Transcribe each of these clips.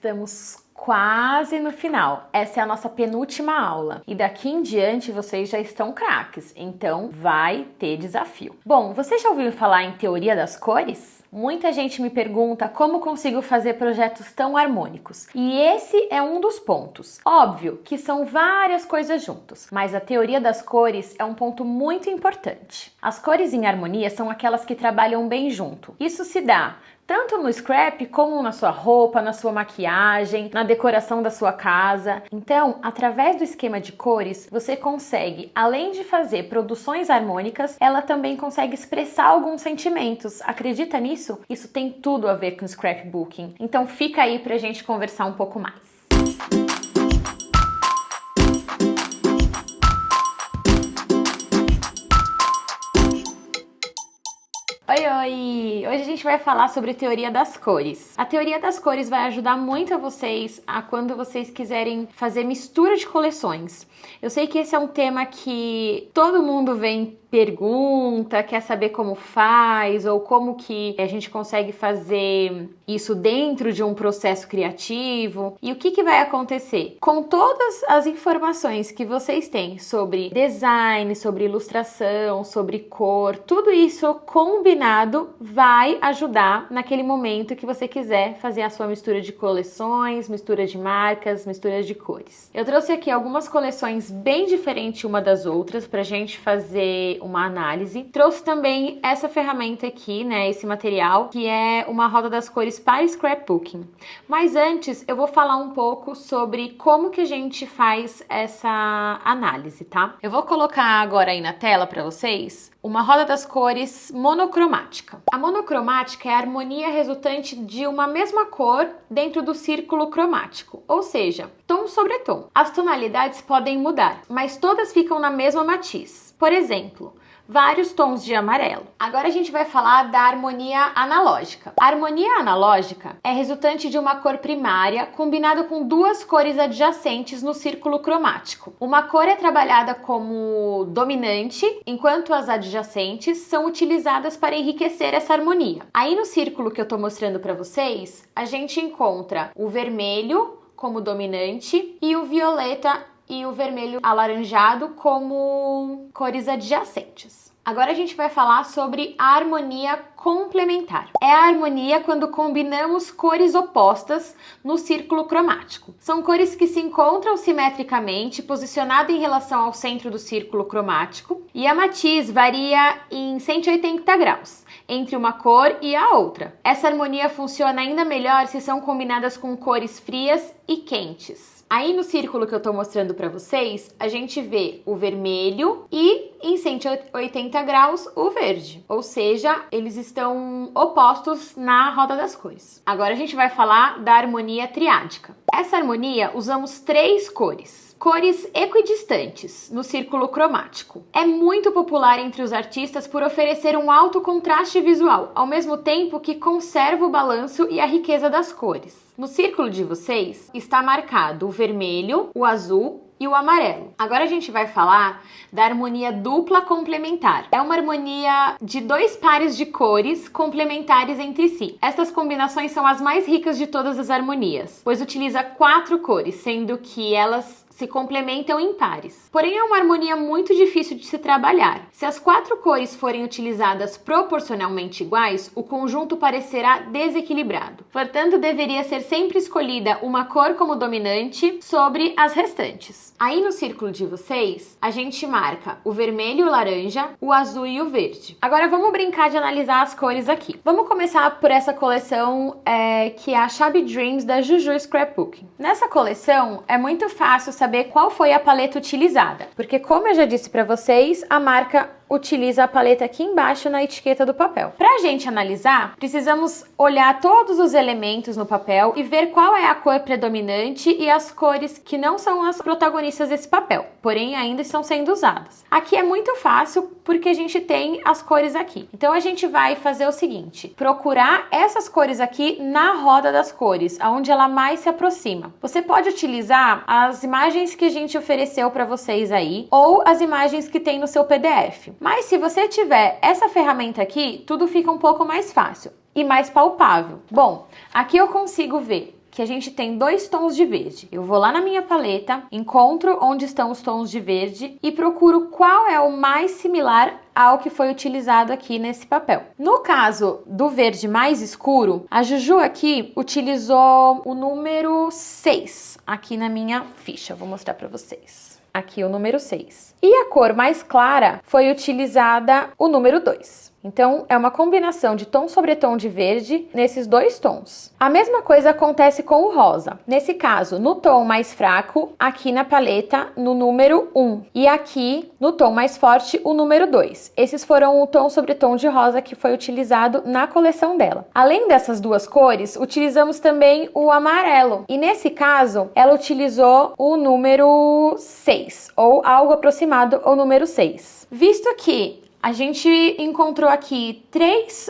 Estamos quase no final. Essa é a nossa penúltima aula. E daqui em diante vocês já estão craques, então vai ter desafio. Bom, você já ouviu falar em teoria das cores? Muita gente me pergunta como consigo fazer projetos tão harmônicos. E esse é um dos pontos. Óbvio que são várias coisas juntas, mas a teoria das cores é um ponto muito importante. As cores em harmonia são aquelas que trabalham bem junto. Isso se dá tanto no scrap como na sua roupa, na sua maquiagem, na decoração da sua casa. Então, através do esquema de cores, você consegue, além de fazer produções harmônicas, ela também consegue expressar alguns sentimentos. Acredita nisso? Isso tem tudo a ver com scrapbooking. Então fica aí pra gente conversar um pouco mais. Oi, oi! Hoje a gente vai falar sobre teoria das cores. A teoria das cores vai ajudar muito a vocês quando vocês quiserem fazer mistura de coleções. Eu sei que esse é um tema que todo mundo vem pergunta, quer saber como faz ou como que a gente consegue fazer isso dentro de um processo criativo. E o que vai acontecer? Com todas as informações que vocês têm sobre design, sobre ilustração, sobre cor, tudo isso combinado vai ajudar naquele momento que você quiser fazer a sua mistura de coleções, mistura de marcas, mistura de cores. Eu trouxe aqui algumas coleções bem diferentes uma das outras pra gente fazer uma análise. Trouxe também essa ferramenta aqui, né, esse material, que é uma roda das cores para scrapbooking. Mas antes, eu vou falar um pouco sobre como que a gente faz essa análise, tá? Eu vou colocar agora aí na tela para vocês uma roda das cores monocromática. A monocromática é a harmonia resultante de uma mesma cor dentro do círculo cromático, ou seja, tom sobre tom. As tonalidades podem mudar, mas todas ficam na mesma matiz. Por exemplo, vários tons de amarelo. Agora a gente vai falar da harmonia analógica. A harmonia analógica é resultante de uma cor primária combinada com duas cores adjacentes no círculo cromático. Uma cor é trabalhada como dominante, enquanto as adjacentes são utilizadas para enriquecer essa harmonia. Aí no círculo que eu tô mostrando para vocês, a gente encontra o vermelho como dominante e o violeta e o vermelho alaranjado como cores adjacentes. Agora a gente vai falar sobre a harmonia complementar. É a harmonia quando combinamos cores opostas no círculo cromático. São cores que se encontram simetricamente posicionadas em relação ao centro do círculo cromático e a matiz varia em 180 graus entre uma cor e a outra. Essa harmonia funciona ainda melhor se são combinadas com cores frias e quentes. Aí no círculo que eu tô mostrando para vocês, a gente vê o vermelho e em 180 graus o verde. Ou seja, eles estão opostos na roda das cores. Agora a gente vai falar da harmonia triádica. Essa harmonia usamos 3 cores. Cores equidistantes no círculo cromático. É muito popular entre os artistas por oferecer um alto contraste visual, ao mesmo tempo que conserva o balanço e a riqueza das cores. No círculo de vocês está marcado o vermelho, o azul e o amarelo. Agora a gente vai falar da harmonia dupla complementar. É uma harmonia de 2 pares de cores complementares entre si. Estas combinações são as mais ricas de todas as harmonias, pois utiliza 4 cores, sendo que elas se complementam em pares. Porém, é uma harmonia muito difícil de se trabalhar. Se as 4 cores forem utilizadas proporcionalmente iguais, o conjunto parecerá desequilibrado. Portanto, deveria ser sempre escolhida uma cor como dominante sobre as restantes. Aí no círculo de vocês, a gente marca o vermelho e o laranja, o azul e o verde. Agora vamos brincar de analisar as cores aqui. Vamos começar por essa coleção que é a Shabby Dreams da Juju Scrapbooking. Nessa coleção é muito fácil saber qual foi a paleta utilizada, porque como eu já disse para vocês, a marca utiliza a paleta aqui embaixo na etiqueta do papel. Para a gente analisar, precisamos olhar todos os elementos no papel e ver qual é a cor predominante e as cores que não são as protagonistas desse papel, porém ainda estão sendo usadas. Aqui é muito fácil porque a gente tem as cores aqui. Então a gente vai fazer o seguinte, procurar essas cores aqui na roda das cores, aonde ela mais se aproxima. Você pode utilizar as imagens que a gente ofereceu para vocês aí ou as imagens que tem no seu PDF. Mas se você tiver essa ferramenta aqui, tudo fica um pouco mais fácil e mais palpável. Bom, aqui eu consigo ver que a gente tem 2 tons de verde. Eu vou lá na minha paleta, encontro onde estão os tons de verde e procuro qual é o mais similar ao que foi utilizado aqui nesse papel. No caso do verde mais escuro, a Juju aqui utilizou o número 6 aqui na minha ficha. Vou mostrar para vocês. Aqui o número 6. E a cor mais clara foi utilizada o número 2. Então, é uma combinação de tom sobre tom de verde nesses 2 tons. A mesma coisa acontece com o rosa. Nesse caso, no tom mais fraco, aqui na paleta, no número 1. E aqui, no tom mais forte, o número 2. Esses foram o tom sobre tom de rosa que foi utilizado na coleção dela. Além dessas 2 cores, utilizamos também o amarelo. E nesse caso, ela utilizou o número 6, ou algo aproximado ao número 6. Visto que a gente encontrou aqui 3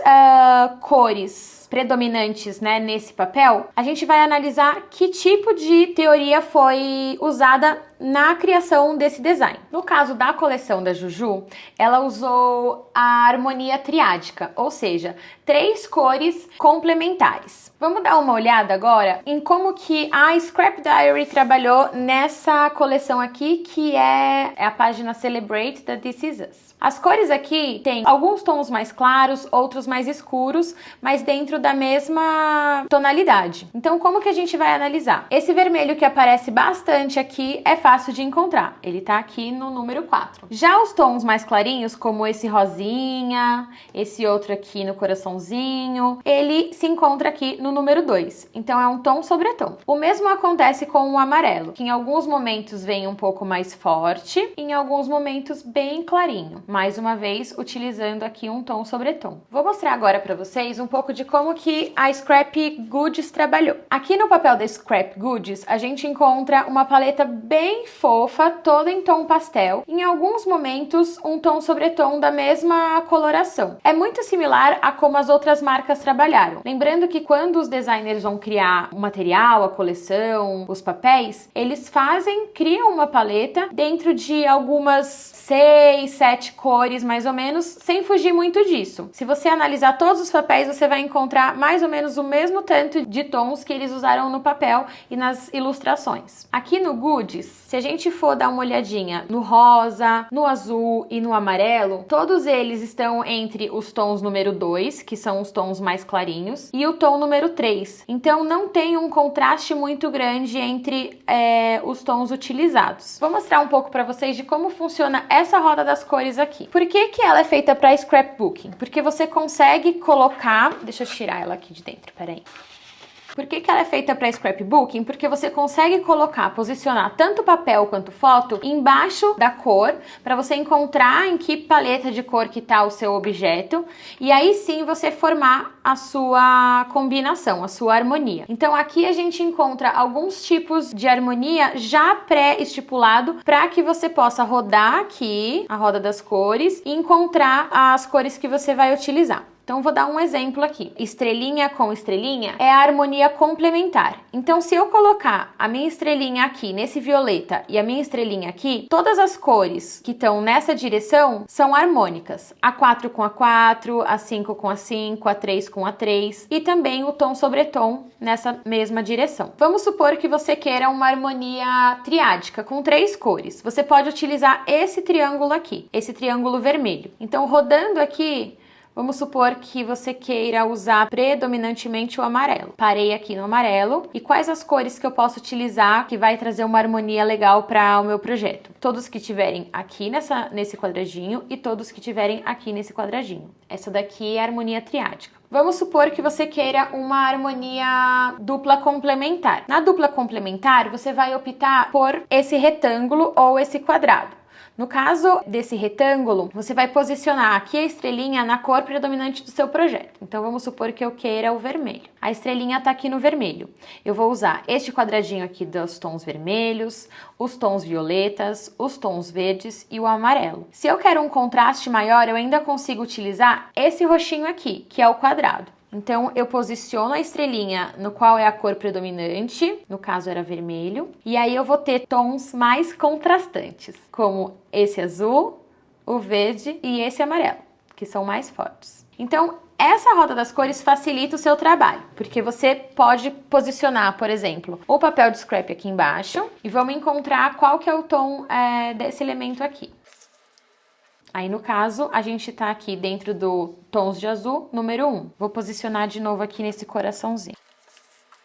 cores predominantes, né, nesse papel, a gente vai analisar que tipo de teoria foi usada na criação desse design. No caso da coleção da Juju, ela usou a harmonia triádica, ou seja, 3 cores complementares. Vamos dar uma olhada agora em como que a Scrap Diary trabalhou nessa coleção aqui, que é a página Celebrate da This Is Us. As cores aqui têm alguns tons mais claros, outros mais escuros, mas dentro da mesma tonalidade. Então, como que a gente vai analisar? Esse vermelho que aparece bastante aqui é fácil de encontrar. Ele tá aqui no número 4. Já os tons mais clarinhos, como esse rosinha, esse outro aqui no coraçãozinho, ele se encontra aqui no número 2. Então, é um tom sobre tom. O mesmo acontece com o amarelo, que em alguns momentos vem um pouco mais forte, em alguns momentos bem clarinho. Mais uma vez, utilizando aqui um tom sobre tom. Vou mostrar agora para vocês um pouco de como que a Scrap Goodies trabalhou. Aqui no papel da Scrap Goodies, a gente encontra uma paleta bem fofa, toda em tom pastel. Em alguns momentos, um tom sobre tom da mesma coloração. É muito similar a como as outras marcas trabalharam. Lembrando que quando os designers vão criar o material, a coleção, os papéis, eles criam uma paleta dentro de algumas 6, 7 cores mais ou menos, sem fugir muito disso. Se você analisar todos os papéis, você vai encontrar mais ou menos o mesmo tanto de tons que eles usaram no papel e nas ilustrações. Aqui no Goodies, se a gente for dar uma olhadinha no rosa, no azul e no amarelo, todos eles estão entre os tons número 2, que são os tons mais clarinhos, e o tom número 3. Então não tem um contraste muito grande entre os tons utilizados. Vou mostrar um pouco para vocês de como funciona essa roda das cores aqui. Por que que ela é feita para scrapbooking? Porque você consegue colocar... Deixa eu tirar ela aqui de dentro, peraí. Por que que ela é feita para scrapbooking? Porque você consegue posicionar tanto papel quanto foto embaixo da cor, para você encontrar em que paleta de cor que está o seu objeto, e aí sim você formar a sua combinação, a sua harmonia. Então aqui a gente encontra alguns tipos de harmonia já pré-estipulado para que você possa rodar aqui a roda das cores e encontrar as cores que você vai utilizar. Então, vou dar um exemplo aqui. Estrelinha com estrelinha é a harmonia complementar. Então, se eu colocar a minha estrelinha aqui nesse violeta e a minha estrelinha aqui, todas as cores que estão nessa direção são harmônicas. A 4 com a 4, a 5 com a 5, a 3 com a 3 e também o tom sobre tom nessa mesma direção. Vamos supor que você queira uma harmonia triádica com 3 cores. Você pode utilizar esse triângulo aqui, esse triângulo vermelho. Então, rodando aqui, vamos supor que você queira usar predominantemente o amarelo. Parei aqui no amarelo. E quais as cores que eu posso utilizar que vai trazer uma harmonia legal para o meu projeto? Todos que tiverem aqui nesse quadradinho e todos que tiverem aqui nesse quadradinho. Essa daqui é a harmonia triádica. Vamos supor que você queira uma harmonia dupla complementar. Na dupla complementar, você vai optar por esse retângulo ou esse quadrado. No caso desse retângulo, você vai posicionar aqui a estrelinha na cor predominante do seu projeto. Então, vamos supor que eu queira o vermelho. A estrelinha está aqui no vermelho. Eu vou usar este quadradinho aqui dos tons vermelhos, os tons violetas, os tons verdes e o amarelo. Se eu quero um contraste maior, eu ainda consigo utilizar esse roxinho aqui, que é o quadrado. Então, eu posiciono a estrelinha no qual é a cor predominante, no caso era vermelho, e aí eu vou ter tons mais contrastantes, como esse azul, o verde e esse amarelo. que são mais fortes. Então, essa roda das cores facilita o seu trabalho, porque você pode posicionar, por exemplo, o papel de scrap aqui embaixo e vamos encontrar qual que é o tom desse elemento aqui. Aí, no caso, a gente tá aqui dentro do tons de azul, número 1. Vou posicionar de novo aqui nesse coraçãozinho.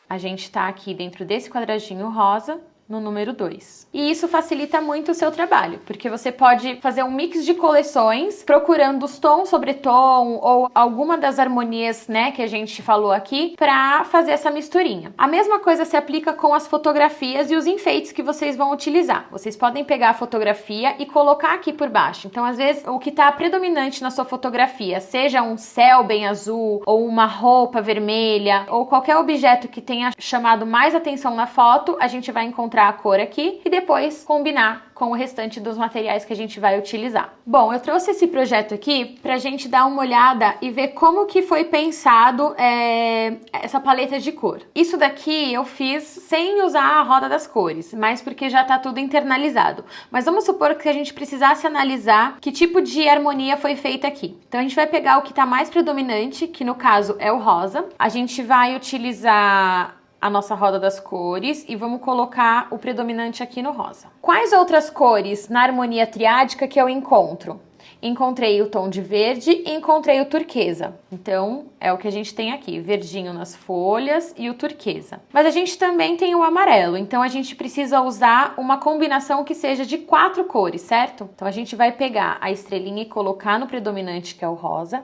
A gente tá aqui dentro desse quadradinho rosa, no número 2. E isso facilita muito o seu trabalho, porque você pode fazer um mix de coleções, procurando os tons sobre tom ou alguma das harmonias, né, que a gente falou aqui, para fazer essa misturinha. A mesma coisa se aplica com as fotografias e os enfeites que vocês vão utilizar. Vocês podem pegar a fotografia e colocar aqui por baixo. Então, às vezes, o que está predominante na sua fotografia, seja um céu bem azul, ou uma roupa vermelha, ou qualquer objeto que tenha chamado mais atenção na foto, a gente vai encontrar a cor aqui e depois combinar com o restante dos materiais que a gente vai utilizar. Bom, eu trouxe esse projeto aqui pra gente dar uma olhada e ver como que foi pensado essa paleta de cor. Isso daqui eu fiz sem usar a roda das cores, mas porque já tá tudo internalizado. Mas vamos supor que a gente precisasse analisar que tipo de harmonia foi feita aqui. Então a gente vai pegar o que tá mais predominante, que no caso é o rosa. A gente vai utilizar a nossa roda das cores e vamos colocar o predominante aqui no rosa. Quais outras cores na harmonia triádica que eu encontro? Encontrei o tom de verde e encontrei o turquesa. Então, é o que a gente tem aqui, verdinho nas folhas e o turquesa. Mas a gente também tem o amarelo, então a gente precisa usar uma combinação que seja de 4 cores, certo? Então a gente vai pegar a estrelinha e colocar no predominante, que é o rosa,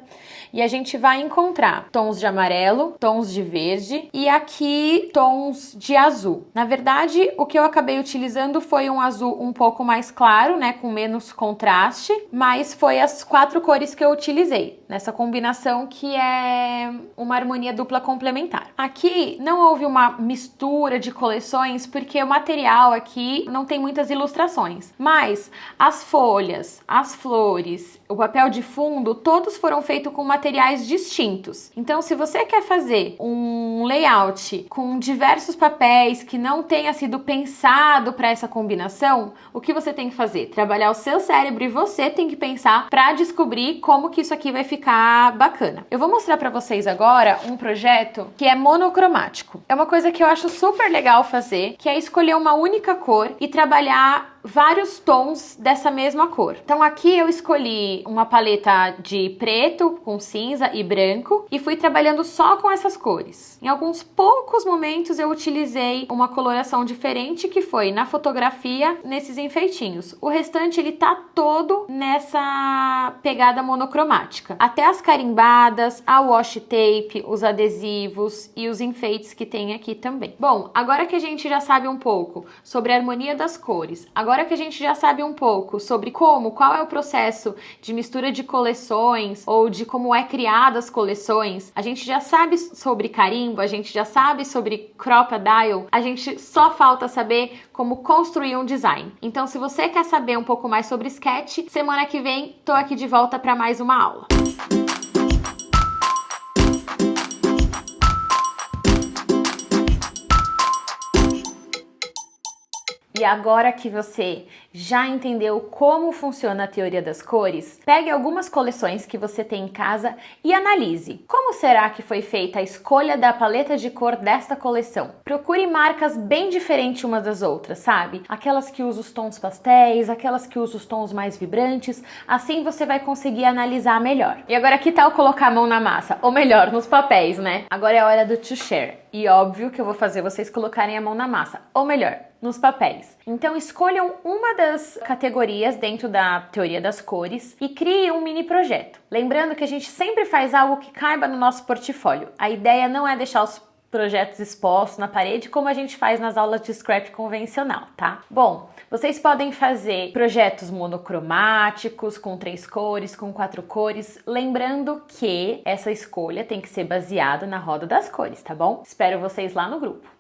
e a gente vai encontrar tons de amarelo, tons de verde e aqui tons de azul. Na verdade, o que eu acabei utilizando foi um azul um pouco mais claro, né, com menos contraste, mas foi as 4 cores que eu utilizei nessa combinação, que é uma harmonia dupla complementar. Aqui não houve uma mistura de coleções porque o material aqui não tem muitas ilustrações, mas as folhas, as flores, o papel de fundo, todos foram feitos com materiais distintos. Então, se você quer fazer um layout com diversos papéis que não tenha sido pensado para essa combinação, o que você tem que fazer? Trabalhar o seu cérebro e você tem que pensar para descobrir como que isso aqui vai ficar bacana. Eu vou mostrar para vocês agora um projeto que é monocromático. É uma coisa que eu acho super legal fazer, que é escolher uma única cor e trabalhar vários tons dessa mesma cor. Então aqui eu escolhi uma paleta de preto com cinza e branco e fui trabalhando só com essas cores. Em alguns poucos momentos eu utilizei uma coloração diferente, que foi na fotografia, nesses enfeitinhos. O restante ele tá todo nessa pegada monocromática. Até as carimbadas, a washi tape, os adesivos e os enfeites que tem aqui também. Bom, agora que a gente já sabe um pouco sobre a harmonia das cores, agora que a gente já sabe um pouco sobre qual é o processo de mistura de coleções ou de como é criada as coleções, a gente já sabe sobre carimbo, a gente já sabe sobre Crop-A-Dile, a gente só falta saber como construir um design. Então, se você quer saber um pouco mais sobre sketch, semana que vem tô aqui de volta para mais uma aula. E agora que você já entendeu como funciona a teoria das cores, pegue algumas coleções que você tem em casa e analise. Como será que foi feita a escolha da paleta de cor desta coleção? Procure marcas bem diferentes umas das outras, sabe? Aquelas que usam os tons pastéis, aquelas que usam os tons mais vibrantes, assim você vai conseguir analisar melhor. E agora que tal colocar a mão na massa? Ou melhor, nos papéis, né? Agora é a hora do to share. E óbvio que eu vou fazer vocês colocarem a mão na massa. Ou melhor, nos papéis. Então escolham uma das categorias dentro da teoria das cores e criem um mini projeto. Lembrando que a gente sempre faz algo que caiba no nosso portfólio. A ideia não é deixar os projetos expostos na parede como a gente faz nas aulas de scrap convencional, tá? Bom, vocês podem fazer projetos monocromáticos, com 3 cores, com 4 cores, lembrando que essa escolha tem que ser baseada na roda das cores, tá bom? Espero vocês lá no grupo.